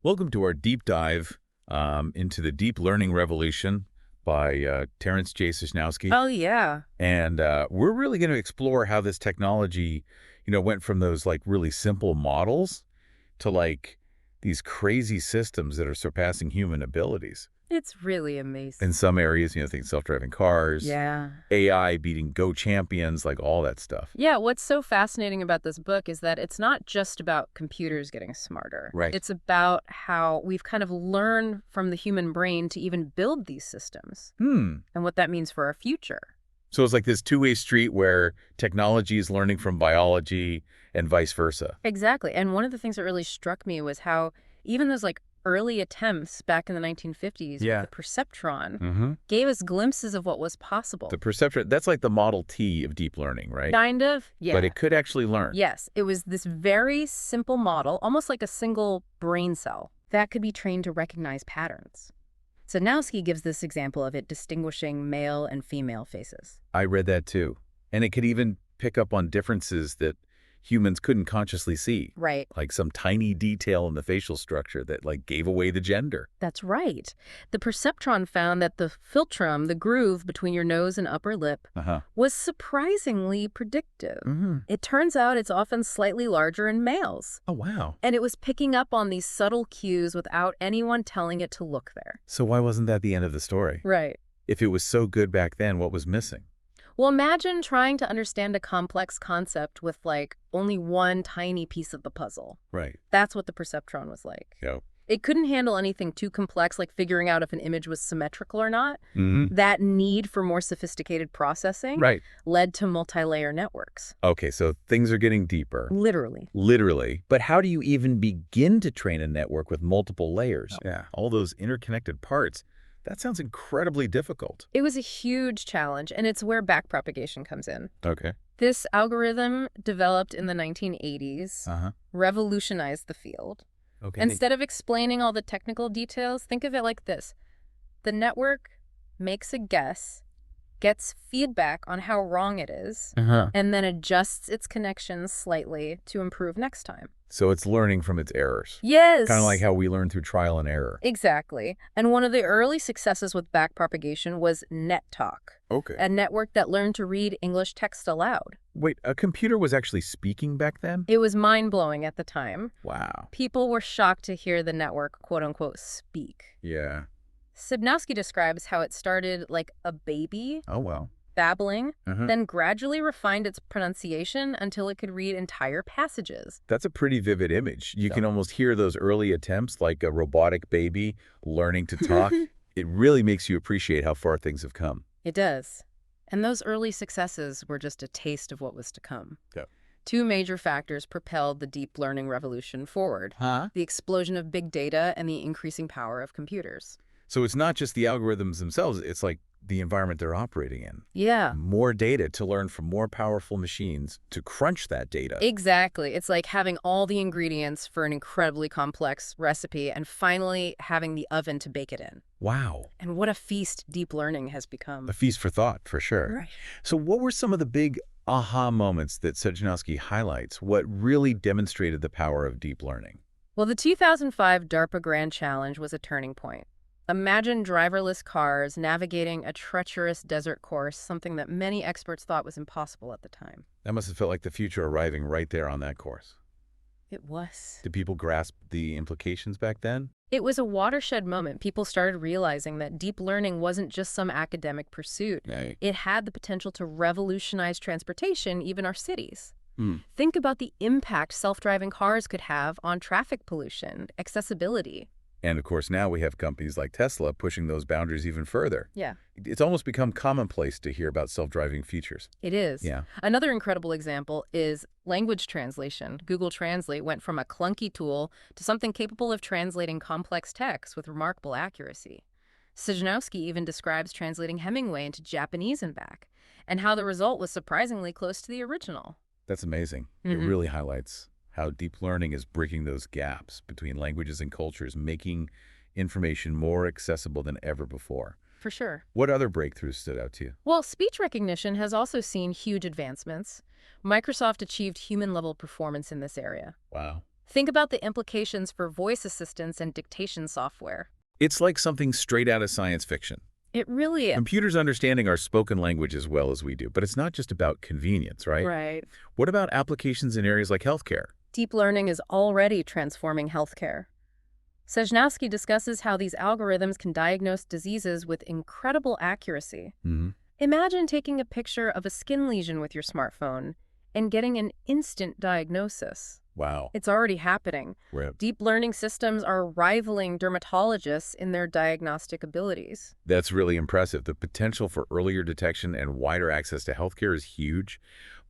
Welcome to our deep dive into the deep learning revolution by Terrence Sejnowski. Oh, yeah. And we're really going to explore how this technology, went from those like really simple models to like these crazy systems that are surpassing human abilities. It's really In amazing. some areas, think self-driving cars, Yeah. AI beating Go champions, like all that stuff. Yeah, what's so fascinating about this book is that it's not just about computers getting smarter. Right. It's about how we've kind of learned from the human brain to even build these systems and what that means for our future. So it's like this two-way street where technology is learning from biology and vice versa. Exactly. And one of the things that really struck me was how even those early attempts back in the 1950s Yeah. with the perceptron Mm-hmm. gave us glimpses of what was possible. The perception, that's like the Model T of deep learning, right? Kind of. Yeah. But it could actually learn. Yes, it was this very simple model, almost like a single brain cell, that could be trained to recognize patterns. Sejnowski gives this example of it distinguishing male and female faces. I read that too. And it could even pick up on differences that humans couldn't consciously see. Right. Like some tiny detail in the facial structure that like gave away the gender. That's right. The perceptron found that the philtrum, the groove between your nose and upper lip, Uh-huh. was surprisingly predictive. Mm-hmm. It turns out it's often slightly larger in males. Oh, wow. And it was picking up on these subtle cues without anyone telling it to look there. So why wasn't that the end of the story? Right. If it was so good back then, what was missing? Well, imagine trying to understand a complex concept with, only one tiny piece of the puzzle. Right. That's what the perceptron was like. Yeah. It couldn't handle anything too complex, like figuring out if an image was symmetrical or not. Mm-hmm. That need for more sophisticated processing Right. led to multi-layer networks. Okay, so things are getting deeper. Literally. Literally. But how do you even begin to train a network with multiple layers? Yeah. All those interconnected parts. That sounds incredibly difficult. It was a huge challenge, and it's where backpropagation comes in. Okay. This algorithm, developed in the 1980s, Uh-huh. revolutionized the field. Okay. Instead of explaining all the technical details, think of it like this. The network makes a guess, gets feedback on how wrong it is, Uh-huh. and then adjusts its connections slightly to improve next time. So it's learning from its errors. Yes! Kind of like how we learn through trial and error. Exactly. And one of the early successes with backpropagation was NetTalk, Okay. a network that learned to read English text aloud. Wait, a computer was actually speaking back then? It was mind-blowing at the time. Wow. People were shocked to hear the network, quote-unquote, speak. Yeah. Sejnowski describes how it started like a baby, Oh, well. babbling, Uh-huh. then gradually refined its pronunciation until it could read entire passages. That's a pretty vivid image. You can almost hear those early attempts like a robotic baby learning to talk. It really makes you appreciate how far things have come. It does. And those early successes were just a taste of what was to come. Yeah. Two major factors propelled the deep learning revolution forward: Huh? the explosion of big data and the increasing power of computers. So it's not just the algorithms themselves, it's like the environment they're operating in. Yeah. More data to learn from more powerful machines to crunch that data. Exactly. It's like having all the ingredients for an incredibly complex recipe and finally having the oven to bake it in. Wow. And what a feast deep learning has become. A feast for thought, for sure. Right. So what were some of the big aha moments that Sejnowski highlights? What really demonstrated the power of deep learning? Well, the 2005 DARPA Grand Challenge was a turning point. Imagine driverless cars navigating a treacherous desert course, something that many experts thought was impossible at the time. That must have felt like the future arriving right there on that course. It was. Did people grasp the implications back then? It was a watershed moment. People started realizing that deep learning wasn't just some academic pursuit. Right. It had the potential to revolutionize transportation, even our cities. Hmm. Think about the impact self-driving cars could have on traffic pollution, accessibility. And of course, now we have companies like Tesla pushing those boundaries even further. Yeah. It's almost become commonplace to hear about self-driving features. It is. Yeah. Another incredible example is language translation. Google Translate went from a clunky tool to something capable of translating complex text with remarkable accuracy. Sejnowski even describes translating Hemingway into Japanese and back, and how the result was surprisingly close to the original. That's amazing. It really highlights how deep learning is bridging those gaps between languages and cultures, making information more accessible than ever before. For sure. What other breakthroughs stood out to you? Well, speech recognition has also seen huge advancements. Microsoft achieved human-level performance in this area. Wow. Think about the implications for voice assistants and dictation software. It's like something straight out of science fiction. It really is. Computers understanding our spoken language as well as we do, but it's not just about convenience, right? Right. What about applications in areas like healthcare? Deep learning is already transforming healthcare. Sejnowski discusses how these algorithms can diagnose diseases with incredible accuracy. Hmm. Imagine taking a picture of a skin lesion with your smartphone and getting an instant diagnosis. Wow. It's already happening. Rip. Deep learning systems are rivaling dermatologists in their diagnostic abilities. That's really impressive. The potential for earlier detection and wider access to healthcare is huge.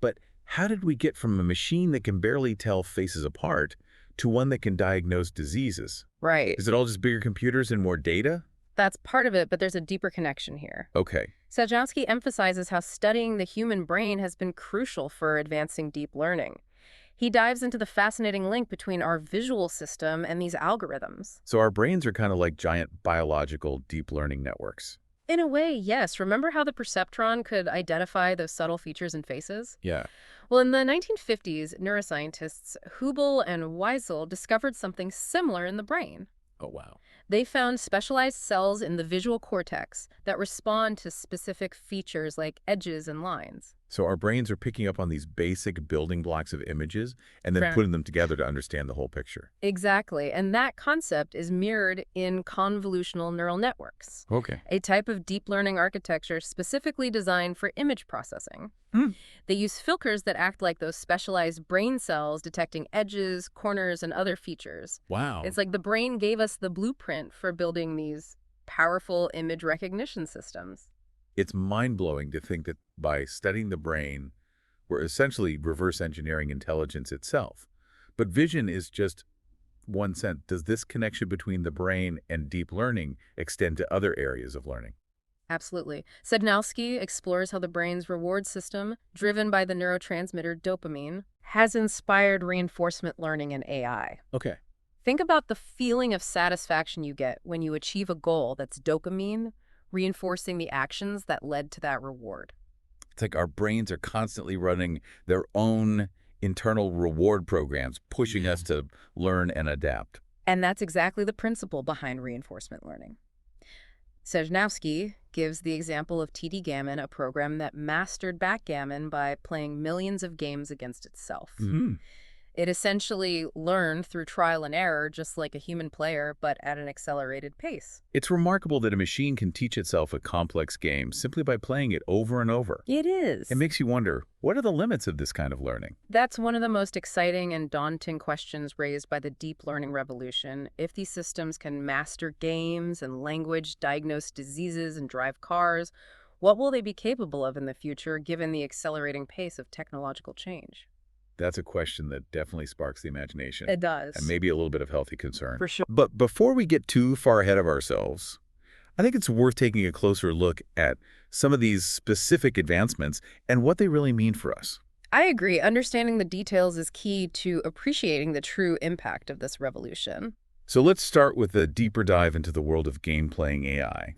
But how did we get from a machine that can barely tell faces apart to one that can diagnose diseases? Right. Is it all just bigger computers and more data? That's part of it, but there's a deeper connection here. Okay. Sejnowski emphasizes how studying the human brain has been crucial for advancing deep learning. He dives into the fascinating link between our visual system and these algorithms. So our brains are kind of like giant biological deep learning networks. In a way, yes. Remember how the perceptron could identify those subtle features in faces? Yeah. Well, in the 1950s, neuroscientists Hubel and Wiesel discovered something similar in the brain. Oh, wow. They found specialized cells in the visual cortex that respond to specific features like edges and lines. So our brains are picking up on these basic building blocks of images and then Right. putting them together to understand the whole picture. Exactly, and that concept is mirrored in convolutional neural networks, Okay. a type of deep learning architecture specifically designed for image processing. Hmm. They use filters that act like those specialized brain cells detecting edges, corners, and other features. Wow. It's like the brain gave us the blueprint for building these powerful image recognition systems. It's mind-blowing to think that by studying the brain, we're essentially reverse engineering intelligence itself. But vision is just one sense. Does this connection between the brain and deep learning extend to other areas of learning? Absolutely. Sejnowski explores how the brain's reward system, driven by the neurotransmitter dopamine, has inspired reinforcement learning in AI. Okay. Think about the feeling of satisfaction you get when you achieve a goal that's dopamine, reinforcing the actions that led to that reward. It's like our brains are constantly running their own internal reward programs, pushing us to learn and adapt. And that's exactly the principle behind reinforcement learning. Sejnowski gives the example of TD Gammon, a program that mastered backgammon by playing millions of games against itself. Mhm. It essentially learned through trial and error, just like a human player, but at an accelerated pace. It's remarkable that a machine can teach itself a complex game simply by playing it over and over. It is. It makes you wonder, what are the limits of this kind of learning? That's one of the most exciting and daunting questions raised by the deep learning revolution. If these systems can master games and language, diagnose diseases, and drive cars, what will they be capable of in the future given the accelerating pace of technological change? That's a question that definitely sparks the imagination. It does. And maybe a little bit of healthy concern. For sure. But before we get too far ahead of ourselves, I think it's worth taking a closer look at some of these specific advancements and what they really mean for us. I agree. Understanding the details is key to appreciating the true impact of this revolution. So let's start with a deeper dive into the world of game-playing AI.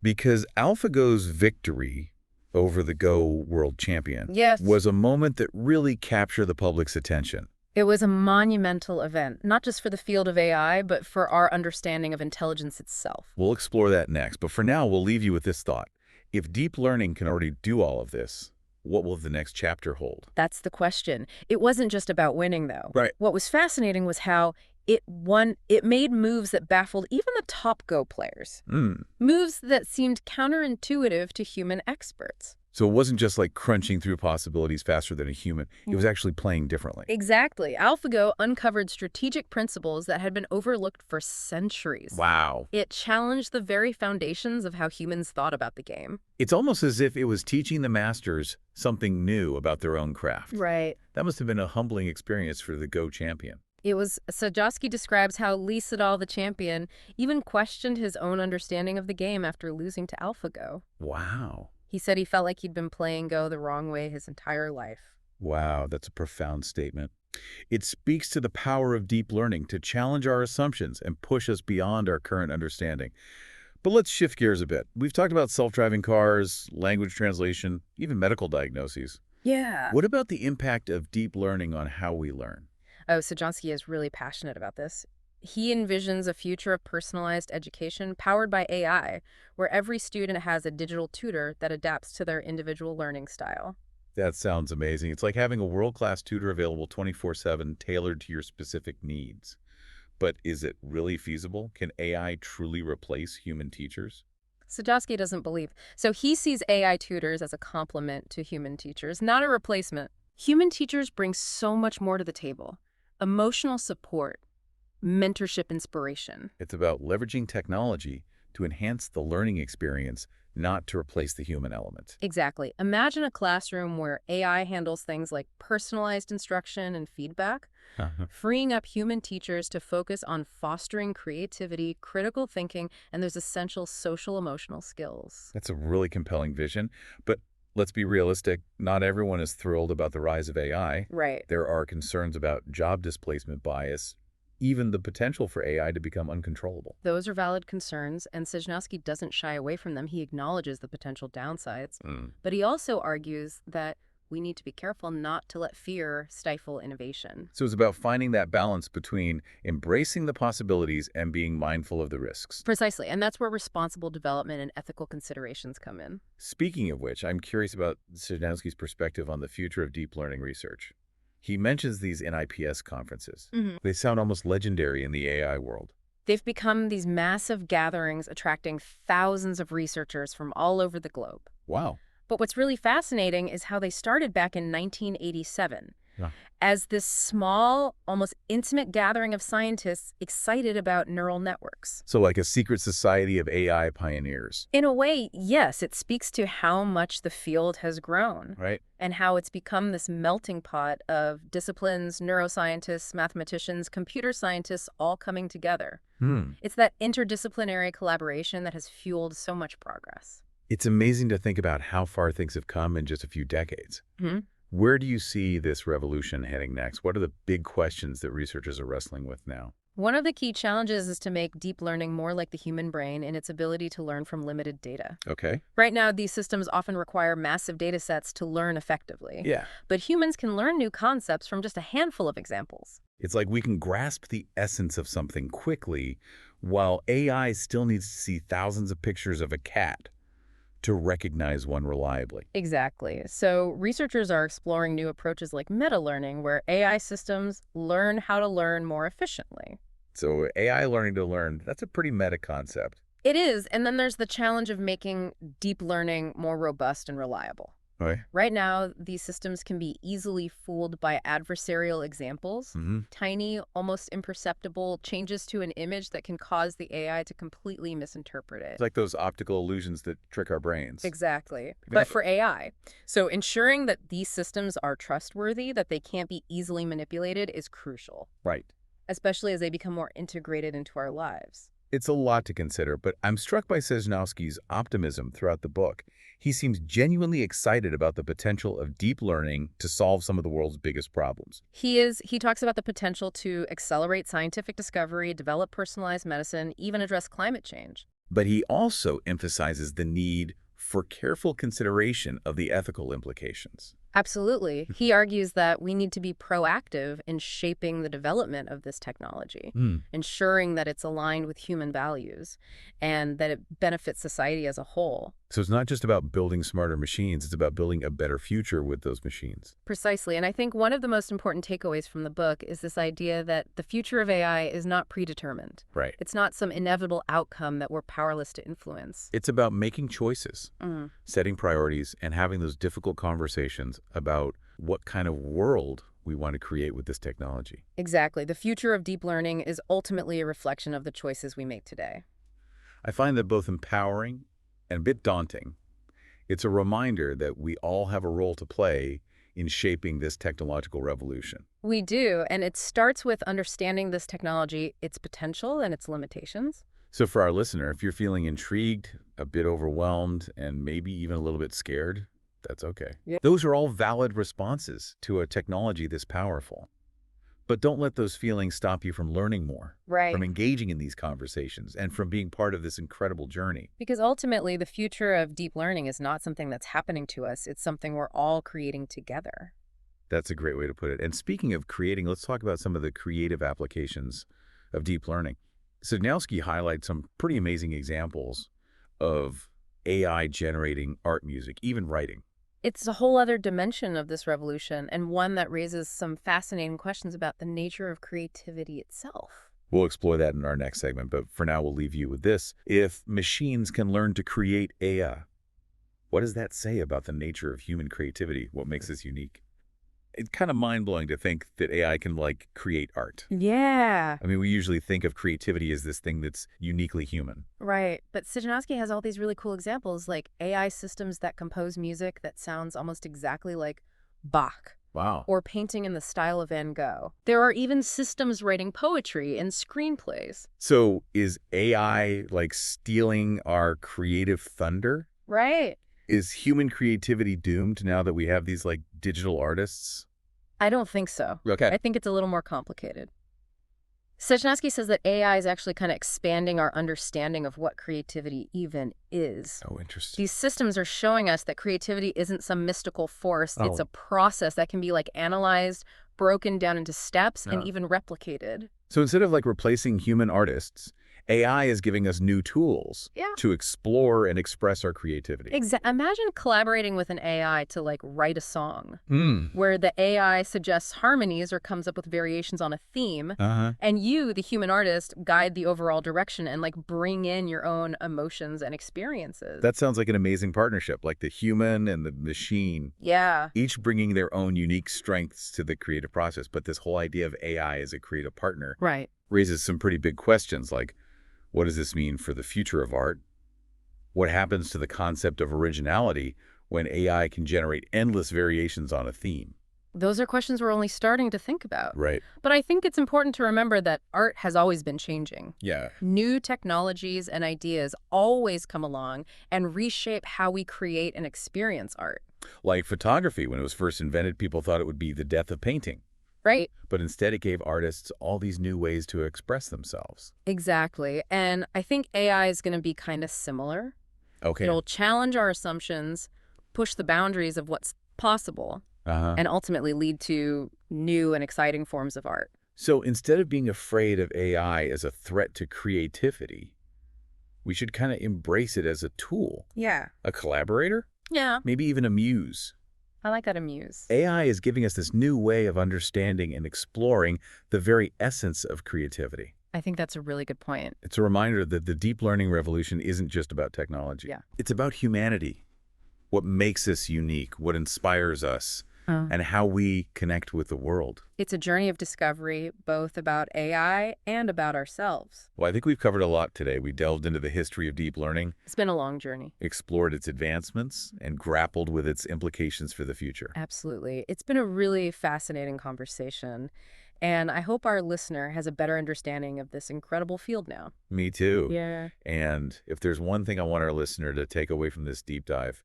Because AlphaGo's victory over the Go world champion Yes. was a moment that really captured the public's attention. It was a monumental event, not just for the field of AI, but for our understanding of intelligence itself. We'll explore that next, but for now, we'll leave you with this thought. If deep learning can already do all of this, what will the next chapter hold? That's the question. It wasn't just about winning, though. Right. What was fascinating was how it made moves that baffled even the top Go players. Moves that seemed counterintuitive to human experts. So it wasn't just like crunching through possibilities faster than a human. It was actually playing differently. Exactly. AlphaGo uncovered strategic principles that had been overlooked for centuries. Wow. It challenged the very foundations of how humans thought about the game. It's almost as if it was teaching the masters something new about their own craft. Right. That must have been a humbling experience for the Go champion. Sejnowski describes how Lee Sedol, the champion, even questioned his own understanding of the game after losing to AlphaGo. Wow. He said he felt like he'd been playing Go the wrong way his entire life. Wow, that's a profound statement. It speaks to the power of deep learning to challenge our assumptions and push us beyond our current understanding. But let's shift gears a bit. We've talked about self-driving cars, language translation, even medical diagnoses. Yeah. What about the impact of deep learning on how we learn? Oh, Sejnowski is really passionate about this. He envisions a future of personalized education powered by AI, where every student has a digital tutor that adapts to their individual learning style. That sounds amazing. It's like having a world-class tutor available 24/7, tailored to your specific needs. But is it really feasible? Can AI truly replace human teachers? Sejnowski doesn't believe. So he sees AI tutors as a complement to human teachers, not a replacement. Human teachers bring so much more to the table. Emotional support, mentorship inspiration. It's about leveraging technology to enhance the learning experience, not to replace the human element. Exactly. Imagine a classroom where AI handles things like personalized instruction and feedback, freeing up human teachers to focus on fostering creativity, critical thinking, and those essential social emotional skills. That's a really compelling vision, but let's be realistic. Not everyone is thrilled about the rise of AI. Right. There are concerns about job displacement bias, even the potential for AI to become uncontrollable. Those are valid concerns, and Sejnowski doesn't shy away from them. He acknowledges the potential downsides, but he also argues that we need to be careful not to let fear stifle innovation. So it's about finding that balance between embracing the possibilities and being mindful of the risks. Precisely, and that's where responsible development and ethical considerations come in. Speaking of which, I'm curious about Sejnowski's perspective on the future of deep learning research. He mentions these NIPS conferences. They sound almost legendary in the AI world. They've become these massive gatherings attracting thousands of researchers from all over the globe. Wow. But what's really fascinating is how they started back in 1987 Yeah. as this small, almost intimate gathering of scientists excited about neural networks. So like a secret society of AI pioneers, In a way, yes, it speaks to how much the field has grown right? and how it's become this melting pot of disciplines, neuroscientists, mathematicians, computer scientists all coming together. It's that interdisciplinary collaboration that has fueled so much progress. It's amazing to think about how far things have come in just a few decades. Where do you see this revolution heading next? What are the big questions that researchers are wrestling with now? One of the key challenges is to make deep learning more like the human brain in its ability to learn from limited data. Okay. Right now, these systems often require massive data sets to learn effectively. Yeah. But humans can learn new concepts from just a handful of examples. It's like we can grasp the essence of something quickly, while AI still needs to see thousands of pictures of a cat to recognize one reliably. Exactly. So researchers are exploring new approaches like meta-learning, where AI systems learn how to learn more efficiently. So AI learning to learn, that's a pretty meta concept. It is, and then there's the challenge of making deep learning more robust and reliable. Right? Right now, these systems can be easily fooled by adversarial examples, tiny, almost imperceptible changes to an image that can cause the AI to completely misinterpret it. It's like those optical illusions that trick our brains. Exactly. But for AI. So ensuring that these systems are trustworthy, that they can't be easily manipulated, is crucial, Right. especially as they become more integrated into our lives. It's a lot to consider, but I'm struck by Sejnowski's optimism throughout the book. He seems genuinely excited about the potential of deep learning to solve some of the world's biggest problems. He talks about the potential to accelerate scientific discovery, develop personalized medicine, even address climate change. But he also emphasizes the need for careful consideration of the ethical implications. Absolutely. He argues that we need to be proactive in shaping the development of this technology, ensuring that it's aligned with human values and that it benefits society as a whole. So it's not just about building smarter machines, it's about building a better future with those machines. Precisely. And I think one of the most important takeaways from the book is this idea that the future of AI is not predetermined. Right. It's not some inevitable outcome that we're powerless to influence. It's about making choices, setting priorities, and having those difficult conversations about what kind of world we want to create with this technology. Exactly. The future of deep learning is ultimately a reflection of the choices we make today. I find that both empowering and a bit daunting. It's a reminder that we all have a role to play in shaping this technological revolution. We do, and it starts with understanding this technology, its potential and its limitations. So for our listener, if you're feeling intrigued, a bit overwhelmed, and maybe even a little bit scared, that's okay. Yeah. Those are all valid responses to a technology this powerful. But don't let those feelings stop you from learning more, Right. from engaging in these conversations, and from being part of this incredible journey. Because ultimately, the future of deep learning is not something that's happening to us. It's something we're all creating together. That's a great way to put it. And speaking of creating, let's talk about some of the creative applications of deep learning. Sejnowski highlights some pretty amazing examples of AI generating art, music, even writing. It's a whole other dimension of this revolution, and one that raises some fascinating questions about the nature of creativity itself. We'll explore that in our next segment, but for now we'll leave you with this. If machines can learn to create AI, what does that say about the nature of human creativity? What makes us unique? It's kind of mind-blowing to think that AI can, like, create art. Yeah. I mean, we usually think of creativity as this thing that's uniquely human. Right. But Sejnowski has all these really cool examples, like AI systems that compose music that sounds almost exactly like Bach, Wow. or painting in the style of Van Gogh. There are even systems writing poetry and screenplays. So is AI, like, stealing our creative thunder? Right. Is human creativity doomed now that we have these, like, digital artists? I don't think so. Okay. I think it's a little more complicated. Sejnowski says that AI is actually kind of expanding our understanding of what creativity even is. Oh, interesting. These systems are showing us that creativity isn't some mystical force. It's Oh. a process that can be like analyzed, broken down into steps, and Yeah. even replicated. So instead of, like, replacing human artists, AI is giving us new tools Yeah. to explore and express our creativity. Imagine collaborating with an AI to like write a song Mm. where the AI suggests harmonies or comes up with variations on a theme, Uh-huh. and you, the human artist, guide the overall direction and like bring in your own emotions and experiences. That sounds like an amazing partnership, like the human and the machine, Yeah. each bringing their own unique strengths to the creative process. But this whole idea of AI as a creative partner Right. raises some pretty big questions, like, what does this mean for the future of art? What happens to the concept of originality when AI can generate endless variations on a theme? Those are questions we're only starting to think about. Right. But I think it's important to remember that art has always been changing. Yeah. New technologies and ideas always come along and reshape how we create and experience art. Like photography, when it was first invented, people thought it would be the death of painting. Right? But instead, it gave artists all these new ways to express themselves. Exactly. And I think AI is going to be kind of similar. Okay. It'll challenge our assumptions, push the boundaries of what's possible, Uh-huh. and ultimately lead to new and exciting forms of art. So instead of being afraid of AI as a threat to creativity, we should kind of embrace it as a tool, Yeah. a collaborator, Yeah. maybe even a muse. I like that amuse. AI is giving us this new way of understanding and exploring the very essence of creativity. I think that's a really good point. It's a reminder that the deep learning revolution isn't just about technology. Yeah. It's about humanity, what makes us unique, what inspires us, and how we connect with the world. It's a journey of discovery, both about AI and about ourselves. Well, I think we've covered a lot today. We delved into the history of deep learning, It's been a long journey. explored its advancements, and grappled with its implications for the future. Absolutely. It's been a really fascinating conversation, and I hope our listener has a better understanding of this incredible field now. Me too. Yeah. And if there's one thing I want our listener to take away from this deep dive,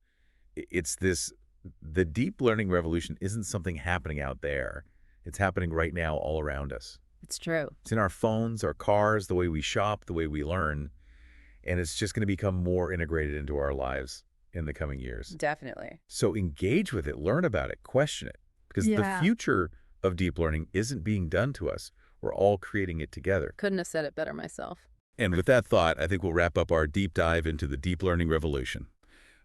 it's this: the deep learning revolution isn't something happening out there. It's happening right now all around us. It's true. It's in our phones, our cars, the way we shop, the way we learn, and it's just going to become more integrated into our lives in the coming years. Definitely. So engage with it, learn about it, question it, because the Yeah. future of deep learning isn't being done to us. We're all creating it together. Couldn't have said it better myself. And with that thought, I think we'll wrap up our deep dive into the deep learning revolution.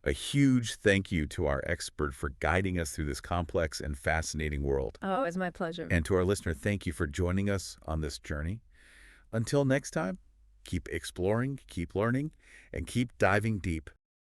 A huge thank you to our expert for guiding us through this complex and fascinating world. Oh, it's my pleasure. And to our listener, thank you for joining us on this journey. Until next time, keep exploring, keep learning, and keep diving deep